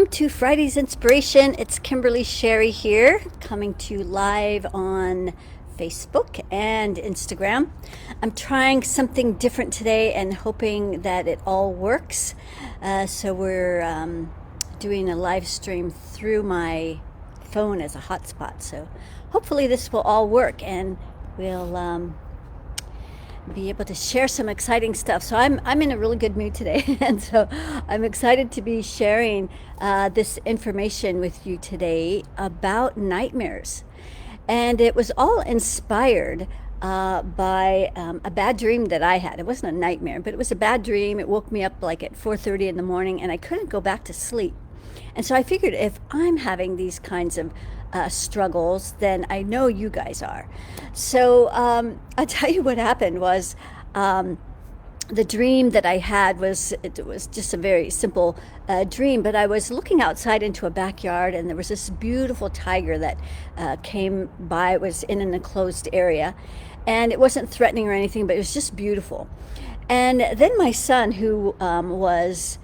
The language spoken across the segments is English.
Welcome to Friday's Inspiration. It's Kimberly Sherry here, coming to you live on Facebook and Instagram. I'm trying something different today and hoping that it all works. So we're doing a live stream through my phone as a hotspot. So hopefully this will all work and we'll be able to share some exciting stuff. So I'm in a really good mood today, and so I'm excited to be sharing this information with you today about nightmares. And it was all inspired by a bad dream that I had. It wasn't a nightmare, but it was a bad dream. It woke me up like at 4:30 in the morning, and I couldn't go back to sleep. And so I figured if I'm having these kinds of struggles, then I know you guys are. So I'll tell you what happened was the dream that I had was just a very simple dream, but I was looking outside into a backyard, and there was this beautiful tiger that came by. It was in an enclosed area, and it wasn't threatening or anything, but it was just beautiful. And then my son, who was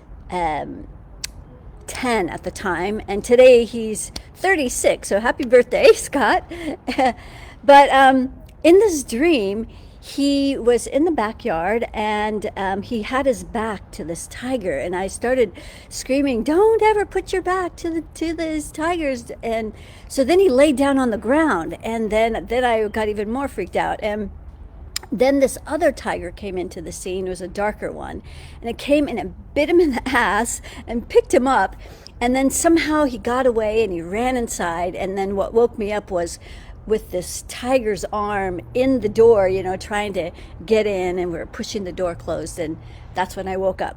10 at the time, and today he's 36, so happy birthday, Scott. But in this dream, he was in the backyard, and he had his back to this tiger, and I started screaming, "Don't ever put your back to these tigers!" And so then he laid down on the ground, and then I got even more freaked out. And then this other tiger came into the scene. It was a darker one, and it came and it bit him in the ass and picked him up, and then somehow he got away and he ran inside. And then what woke me up was with this tiger's arm in the door, trying to get in, and we were pushing the door closed, and that's when I woke up.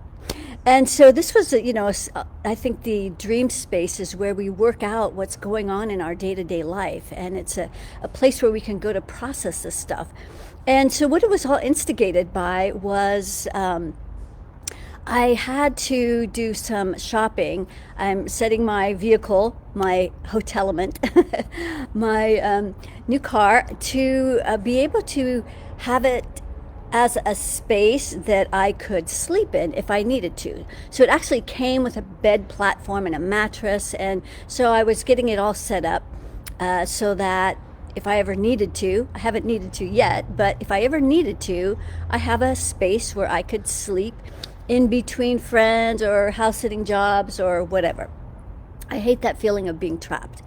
And so this was, I think the Dreamspace is where we work out what's going on in our day-to-day life, and it's a place where we can go to process this stuff. And so what it was all instigated by was I had to do some shopping. I'm setting my vehicle, my hotel element, my new car, to be able to have it as a space that I could sleep in if I needed to. So it actually came with a bed platform and a mattress, and so I was getting it all set up so that if I ever needed to, I haven't needed to yet, but if I ever needed to, I have a space where I could sleep in between friends or house sitting jobs or whatever. I hate that feeling of being trapped.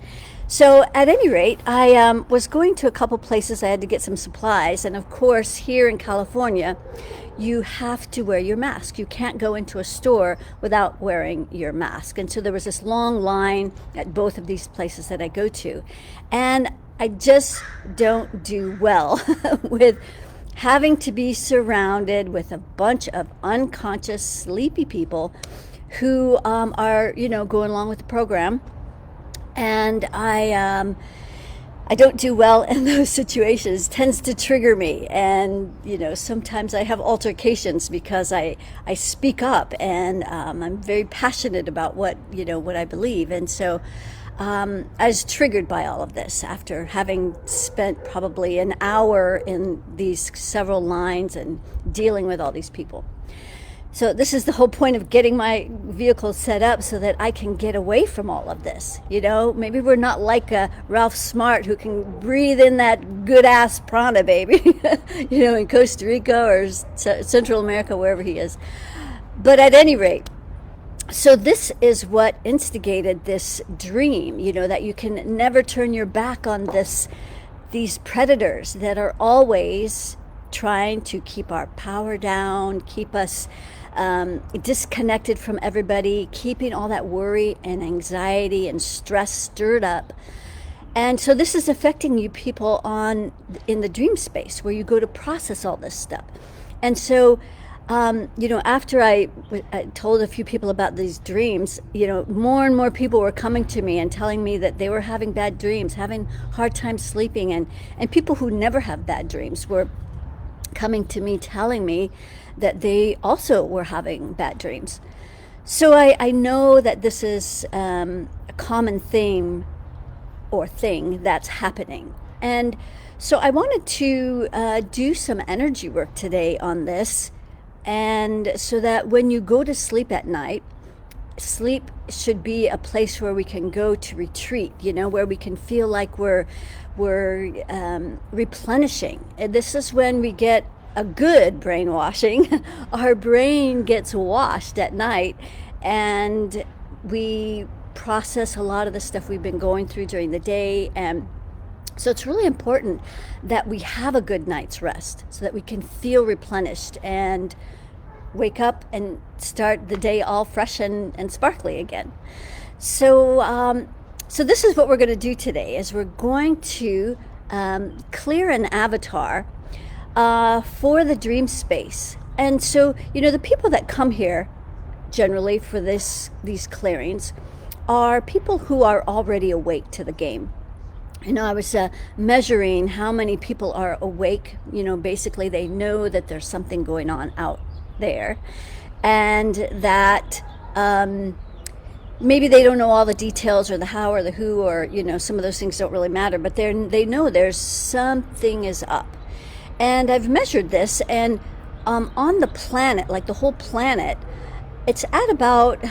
So at any rate, I was going to a couple places. I had to get some supplies, and of course here in California you have to wear your mask. You can't go into a store without wearing your mask. And so there was this long line at both of these places that I go to, and I just don't do well with having to be surrounded with a bunch of unconscious, sleepy people who are, going along with the program. And I don't do well in those situations. It tends to trigger me, and sometimes I have altercations because I speak up, and I'm very passionate about what I believe. And so I was triggered by all of this after having spent probably an hour in these several lines and dealing with all these people. So this is the whole point of getting my vehicle set up so that I can get away from all of this. Maybe we're not like Ralph Smart, who can breathe in that good ass prana, baby, in Costa Rica or Central America, wherever he is. But at any rate, so this is what instigated this dream, that you can never turn your back on these predators that are always trying to keep our power down, keep us disconnected from everybody, keeping all that worry and anxiety and stress stirred up. And so this is affecting you people in the dream space where you go to process all this stuff. And so after I told a few people about these dreams, more and more people were coming to me and telling me that they were having bad dreams, having hard time sleeping, and people who never have bad dreams were coming to me telling me that they also were having bad dreams. So I know that this is a common theme or thing that's happening. And so I wanted to do some energy work today on this, and so that when you go to sleep at night, sleep should be a place where we can go to retreat, where we can feel like we're replenishing. And this is when we get a good brainwashing. Our brain gets washed at night, and we process a lot of the stuff we've been going through during the day. And so it's really important that we have a good night's rest so that we can feel replenished and wake up and start the day all fresh and sparkly again. So so this is what we're going to do today, is we're going to clear an avatar for the dream space. And so, the people that come here generally for these clearings are people who are already awake to the game. I was measuring how many people are awake. Basically they know that there's something going on out there, and that maybe they don't know all the details or the how or the who, or some of those things don't really matter, but they know there's something is up. And I've measured this, and on the planet, like the whole planet, it's at about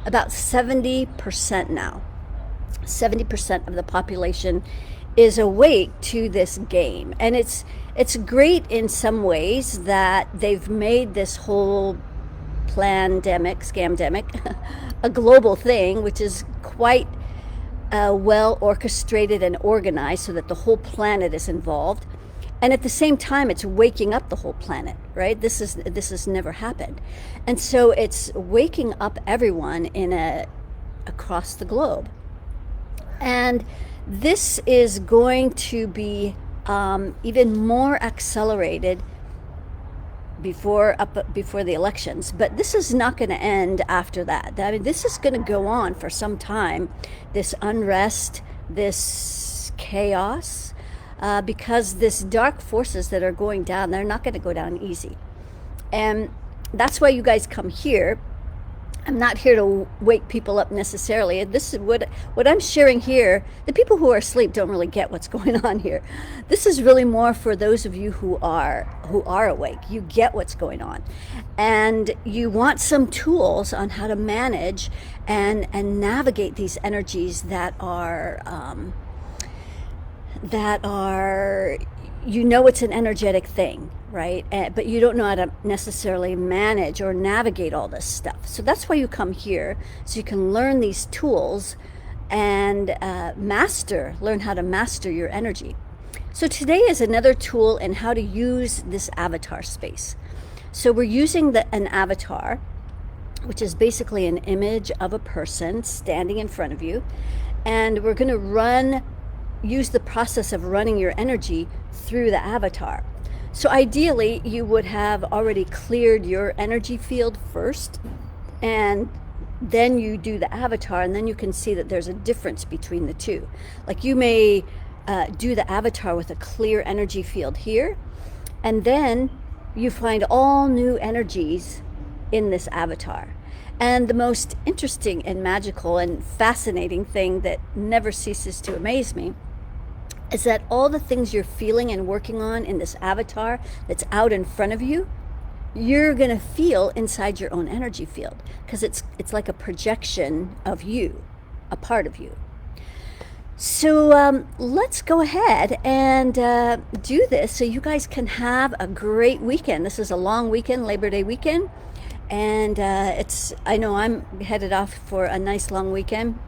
70% now. 70% of the population is awake to this game. And it's great in some ways that they've made this whole scamdemic, a global thing, which is quite well orchestrated and organized so that the whole planet is involved. And at the same time, it's waking up the whole planet, right? This has never happened. And so it's waking up everyone across the globe. And this is going to be even more accelerated before the elections, but this is not going to end after that. I mean, this is going to go on for some time, this unrest, this chaos, because this dark forces that are going down, they're not going to go down easy. And that's why you guys come here. I'm not here to wake people up necessarily. This is what I'm sharing here. The people who are asleep don't really get what's going on here. This is really more for those of you who are awake. You get what's going on, and you want some tools on how to manage and navigate these energies that are it's an energetic thing, right? But you don't know how to necessarily manage or navigate all this stuff. So that's why you come here, so you can learn these tools and learn how to master your energy. So today is another tool in how to use this avatar space. So we're using an avatar, which is basically an image of a person standing in front of you, and we're going to use the process of running your energy through the avatar. So ideally, you would have already cleared your energy field first, and then you do the avatar, and then you can see that there's a difference between the two. Like you may do the avatar with a clear energy field here, and then you find all new energies in this avatar. And the most interesting and magical and fascinating thing that never ceases to amaze me is that all the things you're feeling and working on in this avatar that's out in front of you, you're going to feel inside your own energy field, because it's like a projection of you, a part of you. So let's go ahead and do this so you guys can have a great weekend. This is a long weekend, Labor Day weekend, and I know I'm headed off for a nice long weekend,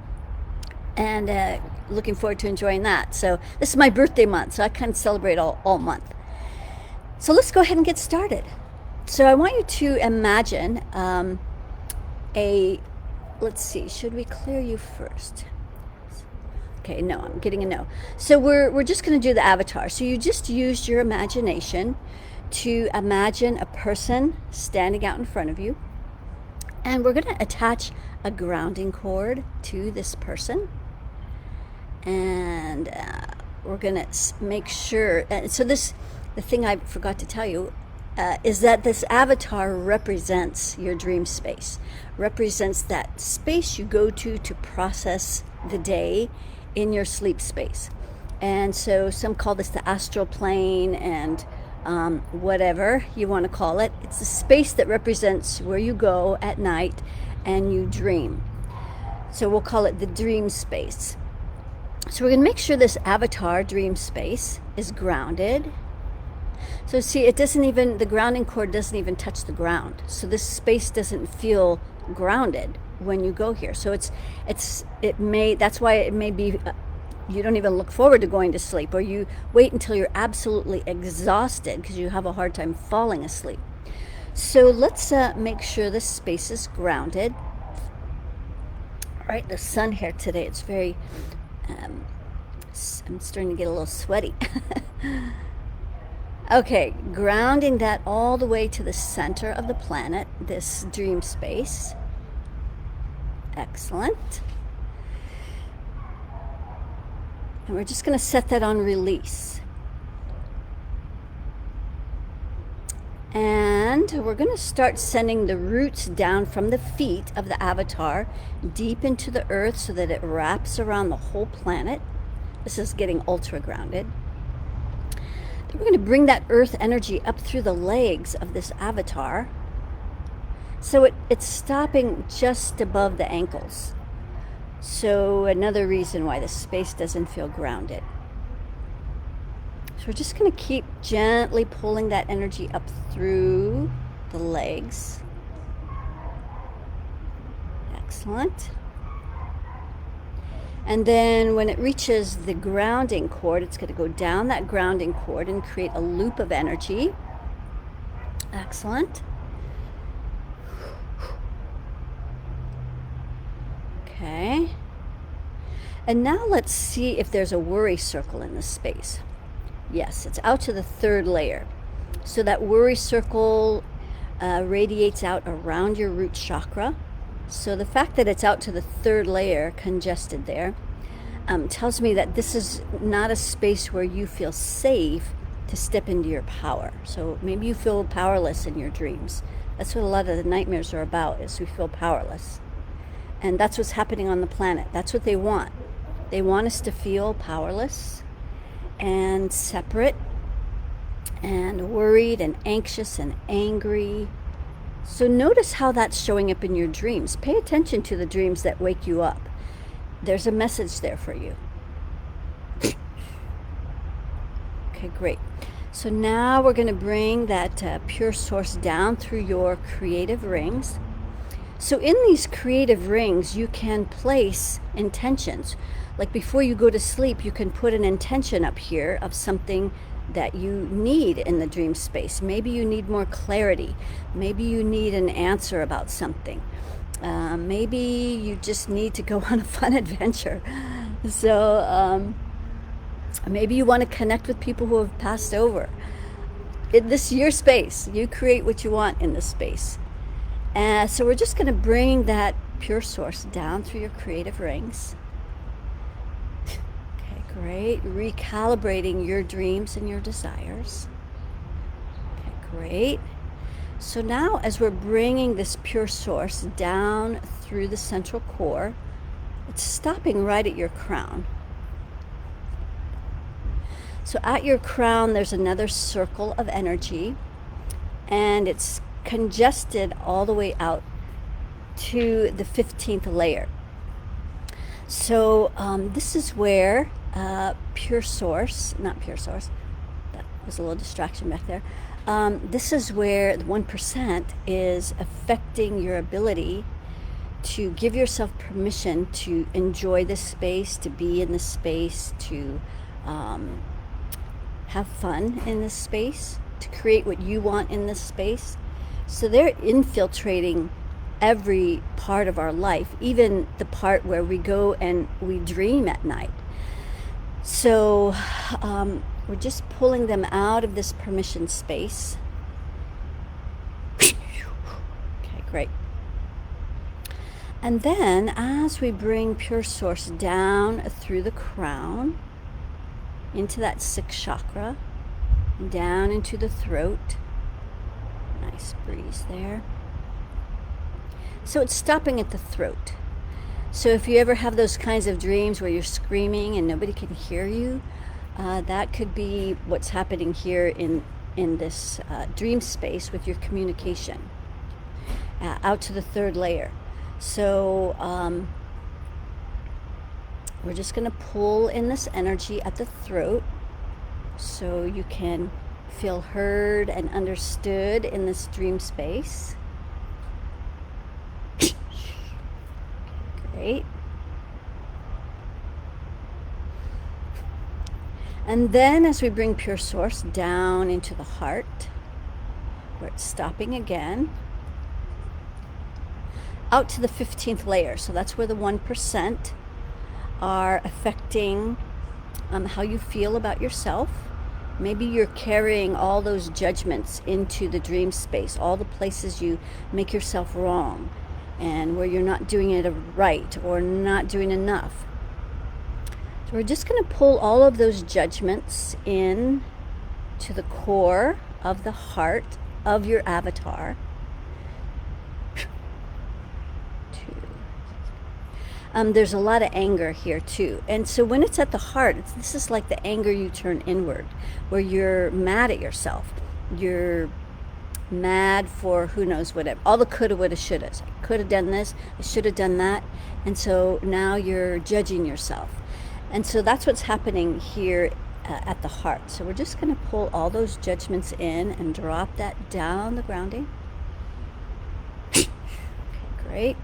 and looking forward to enjoying that. So this is my birthday month, so I kind of celebrate all month. So let's go ahead and get started. So I want you to imagine let's see, should we clear you first? Okay, no, I'm getting a no. So we're just going to do the avatar. So you just used your imagination to imagine a person standing out in front of you, and we're going to attach a grounding cord to this person. And we're going to make sure, the thing I forgot to tell you is that this avatar represents your dream space, represents that space you go to process the day in your sleep space. And so some call this the astral plane, and whatever you want to call it. It's a space that represents where you go at night and you dream. So we'll call it the dream space. So we're going to make sure this avatar dream space is grounded. So see, it doesn't even, the grounding cord doesn't even touch the ground. So this space doesn't feel grounded when you go here. So that's why it may be, you don't even look forward to going to sleep, or you wait until you're absolutely exhausted because you have a hard time falling asleep. So let's make sure this space is grounded. All right, the sun here today, it's very, I'm starting to get a little sweaty. Okay, grounding that all the way to the center of the planet, this dream space. Excellent. And we're just going to set that on release. And we're going to start sending the roots down from the feet of the avatar deep into the earth so that it wraps around the whole planet. This is getting ultra grounded. Then we're going to bring that earth energy up through the legs of this avatar. So it's stopping just above the ankles. So another reason why the space doesn't feel grounded. So we're just going to keep gently pulling that energy up through the legs. Excellent. And then when it reaches the grounding cord, it's going to go down that grounding cord and create a loop of energy. Excellent. Okay. And now let's see if there's a worry circle in this space. Yes, it's out to the third layer. So that worry circle radiates out around your root chakra. So the fact that it's out to the third layer, congested there, tells me that this is not a space where you feel safe to step into your power. So maybe you feel powerless in your dreams. That's what a lot of the nightmares are about, is we feel powerless. And that's what's happening on the planet. That's what they want. They want us to feel powerless and separate and worried and anxious and angry. So notice how that's showing up in your dreams. Pay attention to the dreams that wake you up. There's a message there for you. Okay, great. So now we're going to bring that pure source down through your creative rings. So in these creative rings, you can place intentions. Like before you go to sleep, you can put an intention up here of something that you need in the dream space. Maybe you need more clarity. Maybe you need an answer about something. Maybe you just need to go on a fun adventure. So maybe you want to connect with people who have passed over. This is your space. You create what you want in this space. So we're just going to bring that pure source down through your creative rings. Okay, great. Recalibrating your dreams and your desires. Okay, great. So now as we're bringing this pure source down through the central core, it's stopping right at your crown. So at your crown, there's another circle of energy, and it's congested all the way out to the 15th layer. So this is where pure source, not pure source, that was a little distraction back there. This is where the 1% is affecting your ability to give yourself permission to enjoy this space, to be in this space, to have fun in this space, to create what you want in this space. So they're infiltrating every part of our life, even the part where we go and we dream at night. So we're just pulling them out of this permission space. Okay, great. And then as we bring pure source down through the crown, into that 6th chakra, down into the throat. Nice breeze there. So it's stopping at the throat. So if you ever have those kinds of dreams where you're screaming and nobody can hear you, that could be what's happening here in in this dream space with your communication out to the third layer. So we're just going to pull in this energy at the throat so you can feel heard and understood in this dream space. Great. And then as we bring pure source down into the heart, where it's stopping again, out to the 15th layer. So that's where the 1% are affecting how you feel about yourself. Maybe you're carrying all those judgments into the dream space, all the places you make yourself wrong and where you're not doing it right or not doing enough. So we're just going to pull all of those judgments in to the core of the heart of your avatar. There's a lot of anger here too. And so when it's at the heart, this is like the anger you turn inward, where you're mad at yourself. You're mad for who knows whatever. All the coulda, woulda, shouldas. I could have done this. I should have done that. And so now you're judging yourself. And so that's what's happening here at the heart. So we're just going to pull all those judgments in and drop that down the grounding. Okay, great.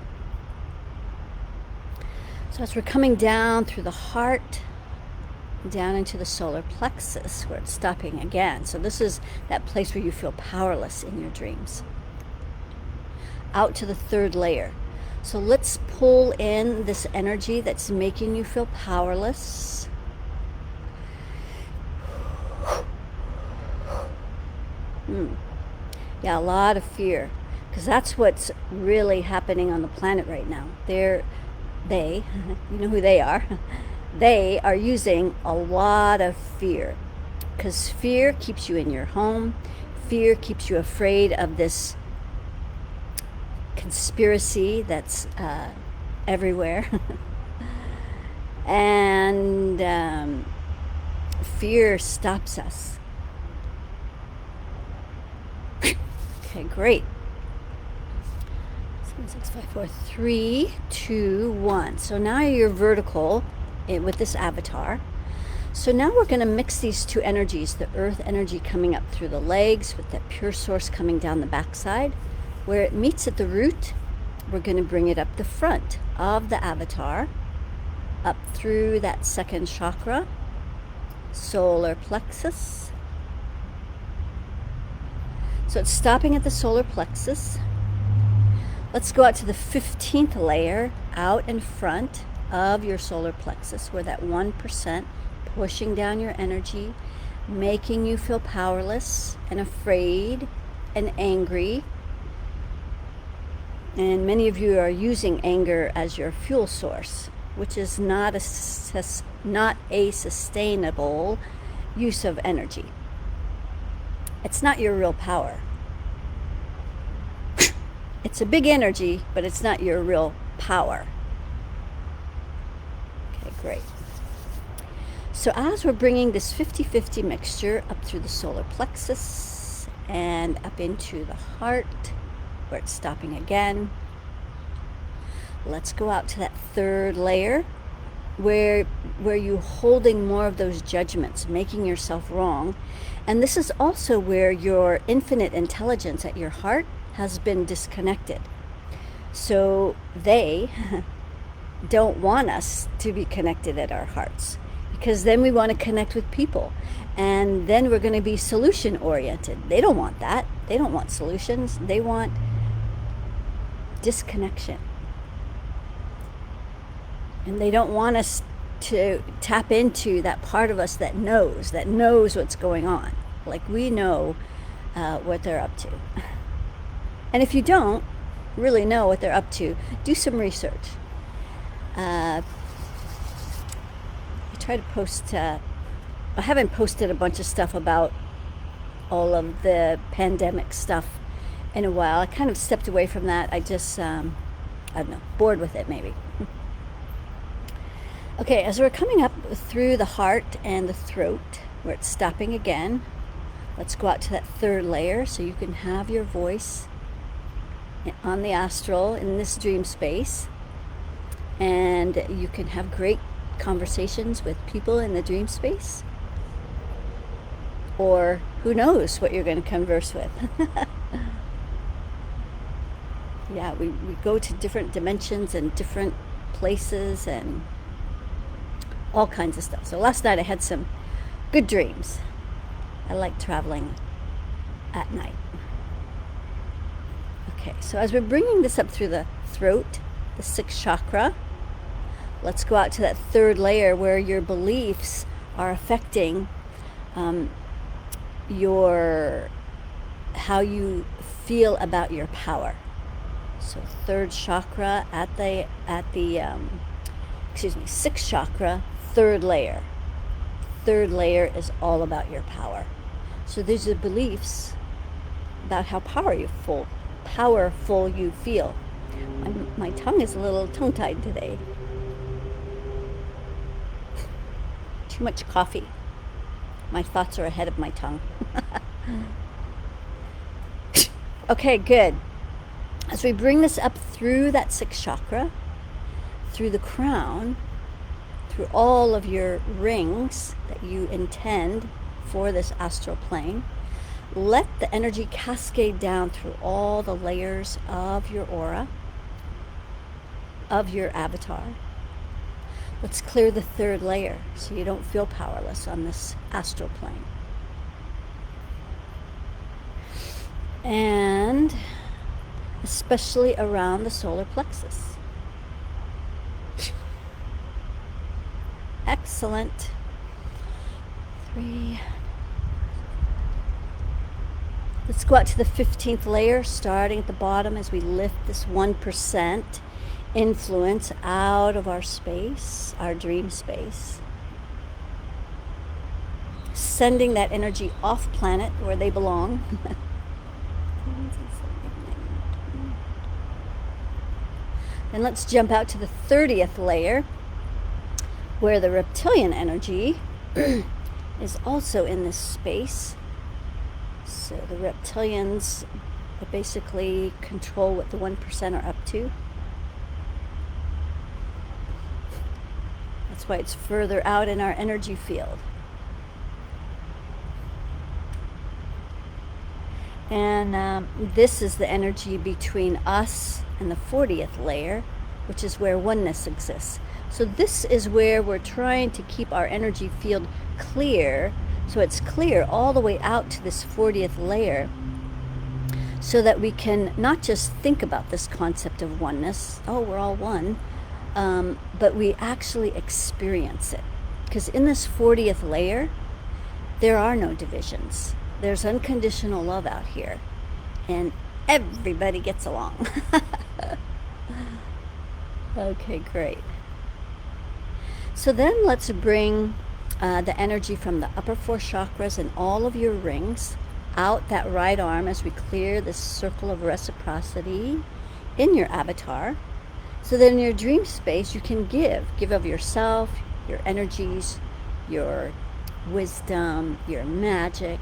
So as we're coming down through the heart, down into the solar plexus, where it's stopping again. So this is that place where you feel powerless in your dreams. Out to the third layer. So let's pull in this energy that's making you feel powerless. Yeah, a lot of fear, because that's what's really happening on the planet right now. They, you know who they are, they are using a lot of fear, because fear keeps you in your home. Fear keeps you afraid of this conspiracy that's everywhere. And fear stops us. Okay, great. 6, 5, 4, 3, 2, 1. So now you're vertical with this avatar. So now we're going to mix these two energies, the earth energy coming up through the legs with that pure source coming down the backside. Where it meets at the root, we're going to bring it up the front of the avatar, up through that second chakra, solar plexus. So it's stopping at the solar plexus. Let's go out to the 15th layer, out in front of your solar plexus, where that 1% pushing down your energy, making you feel powerless and afraid and angry. And many of you are using anger as your fuel source, which is not a sustainable use of energy. It's not your real power. It's a big energy, but it's not your real power. Okay, great. So as we're bringing this 50-50 mixture up through the solar plexus and up into the heart, where it's stopping again, let's go out to that third layer where you're holding more of those judgments, making yourself wrong. And this is also where your infinite intelligence at your heart has been disconnected. So they don't want us to be connected at our hearts, because then we want to connect with people, and then we're going to be solution oriented. They don't want that. They don't want solutions. They want disconnection. And they don't want us to tap into that part of us that knows what's going on. Like we know what they're up to. And if you don't really know what they're up to, do some research. I try to post, I haven't posted a bunch of stuff about all of the pandemic stuff in a while. I kind of stepped away from that. I just, I don't know, bored with it maybe. Okay, as we're coming up through the heart and the throat, where it's stopping again, Let's go out to that third layer so you can have your voice on the astral in this dream space, and you can have great conversations with people in the dream space, or who knows what you're going to converse with. Yeah, we go to different dimensions and different places and all kinds of stuff. So last night I had some good dreams. I like traveling at night. Okay, so as we're bringing this up through the throat, the sixth chakra, let's go out to that third layer where your beliefs are affecting how you feel about your power. So third chakra at the sixth chakra, third layer. Third layer is all about your power. So these are beliefs about how powerful you feel. My tongue is a little tongue-tied today. Too much coffee. My thoughts are ahead of my tongue. Okay, good. As we bring this up through that sixth chakra, through the crown, through all of your rings that you intend for this astral plane, let the energy cascade down through all the layers of your aura, of your avatar. Let's clear the third layer so you don't feel powerless on this astral plane. And especially around the solar plexus. Excellent. 3. Let's go out to the 15th layer, starting at the bottom as we lift this 1% influence out of our space, our dream space. Sending that energy off planet where they belong. And let's jump out to the 30th layer, where the reptilian energy is also in this space. So the reptilians basically control what the 1% are up to. That's why it's further out in our energy field. And this is the energy between us and the 40th layer, which is where oneness exists. So this is where we're trying to keep our energy field clear, so it's clear all the way out to this 40th layer, so that we can not just think about this concept of oneness, oh, we're all one, but we actually experience it. Because in this 40th layer, there are no divisions. There's unconditional love out here, and everybody gets along. Okay, great. So then let's bring the energy from the upper 4 chakras and all of your rings out that right arm as we clear this circle of reciprocity in your avatar. So that in your dream space you can give of yourself, your energies, your wisdom, your magic.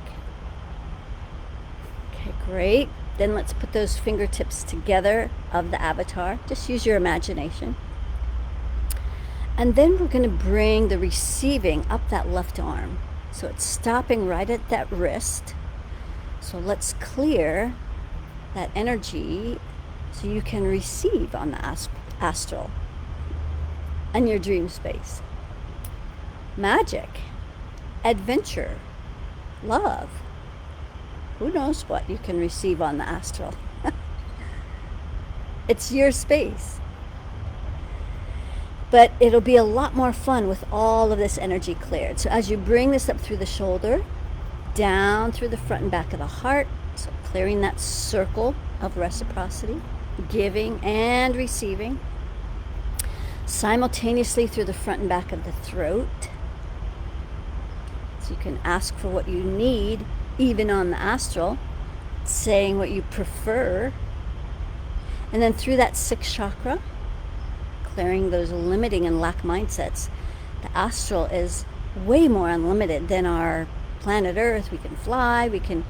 Okay, great. Then let's put those fingertips together of the avatar. Just use your imagination. And then we're going to bring the receiving up that left arm. So it's stopping right at that wrist. So let's clear that energy so you can receive on the astral and your dream space. Magic, adventure, love. Who knows what you can receive on the astral? It's your space. But it'll be a lot more fun with all of this energy cleared. So as you bring this up through the shoulder, down through the front and back of the heart, so clearing that circle of reciprocity, giving and receiving, simultaneously through the front and back of the throat. So you can ask for what you need, even on the astral, saying what you prefer. And then through that 6th chakra, clearing those limiting and lack mindsets. The astral is way more unlimited than our planet Earth. We can fly, we can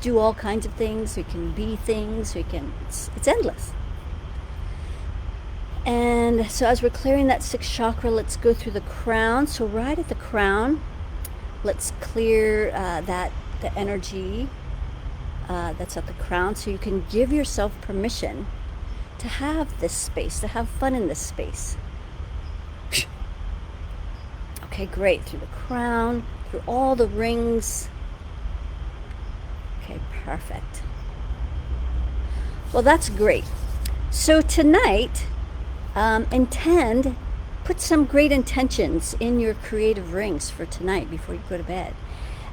do all kinds of things, we can be things, it's endless. And so as we're clearing that sixth chakra, let's go through the crown. So right at the crown, let's clear the energy that's at the crown, so you can give yourself permission to have this space, to have fun in this space. Okay, great. Through the crown, through all the rings. Okay, perfect. Well, that's great. So tonight, put some great intentions in your creative rings for tonight before you go to bed.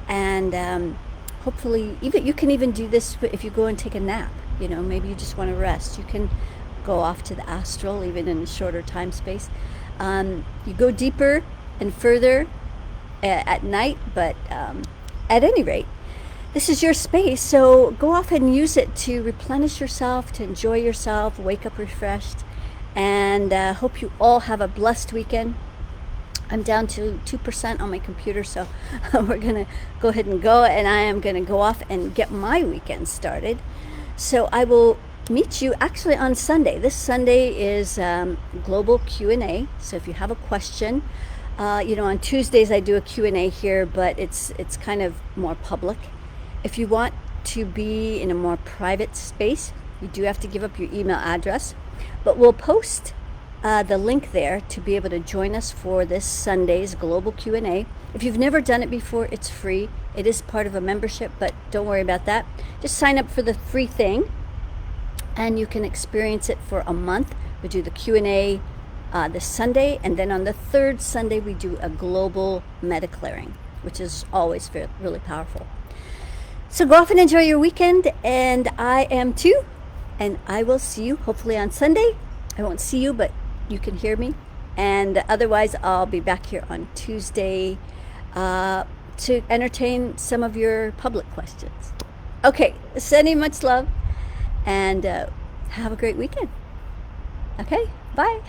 And hopefully, you can even do this if you go and take a nap. Maybe you just want to rest. You can go off to the astral, even in a shorter time space. You go deeper and further at night, but at any rate, this is your space, so go off and use it to replenish yourself, to enjoy yourself, wake up refreshed, and hope you all have a blessed weekend. I'm down to 2% on my computer, so we're going to go ahead and go, and I am going to go off and get my weekend started. So I will meet you actually on Sunday. This Sunday is Global Q&A, so if you have a question, on Tuesdays I do a Q&A here, but it's kind of more public. If you want to be in a more private space, you do have to give up your email address, but we'll post the link there to be able to join us for this Sunday's Global Q&A. If you've never done it before, it's free. It is part of a membership, but don't worry about that. Just sign up for the free thing, and you can experience it for a month. We do the Q&A this Sunday, and then on the third Sunday we do a global MediClearing, which is always really powerful. So go off and enjoy your weekend, and I am too, and I will see you hopefully on Sunday. I won't see you, but you can hear me, and otherwise I'll be back here on Tuesday to entertain some of your public questions. Okay, sending much love, and have a great weekend. Okay, bye.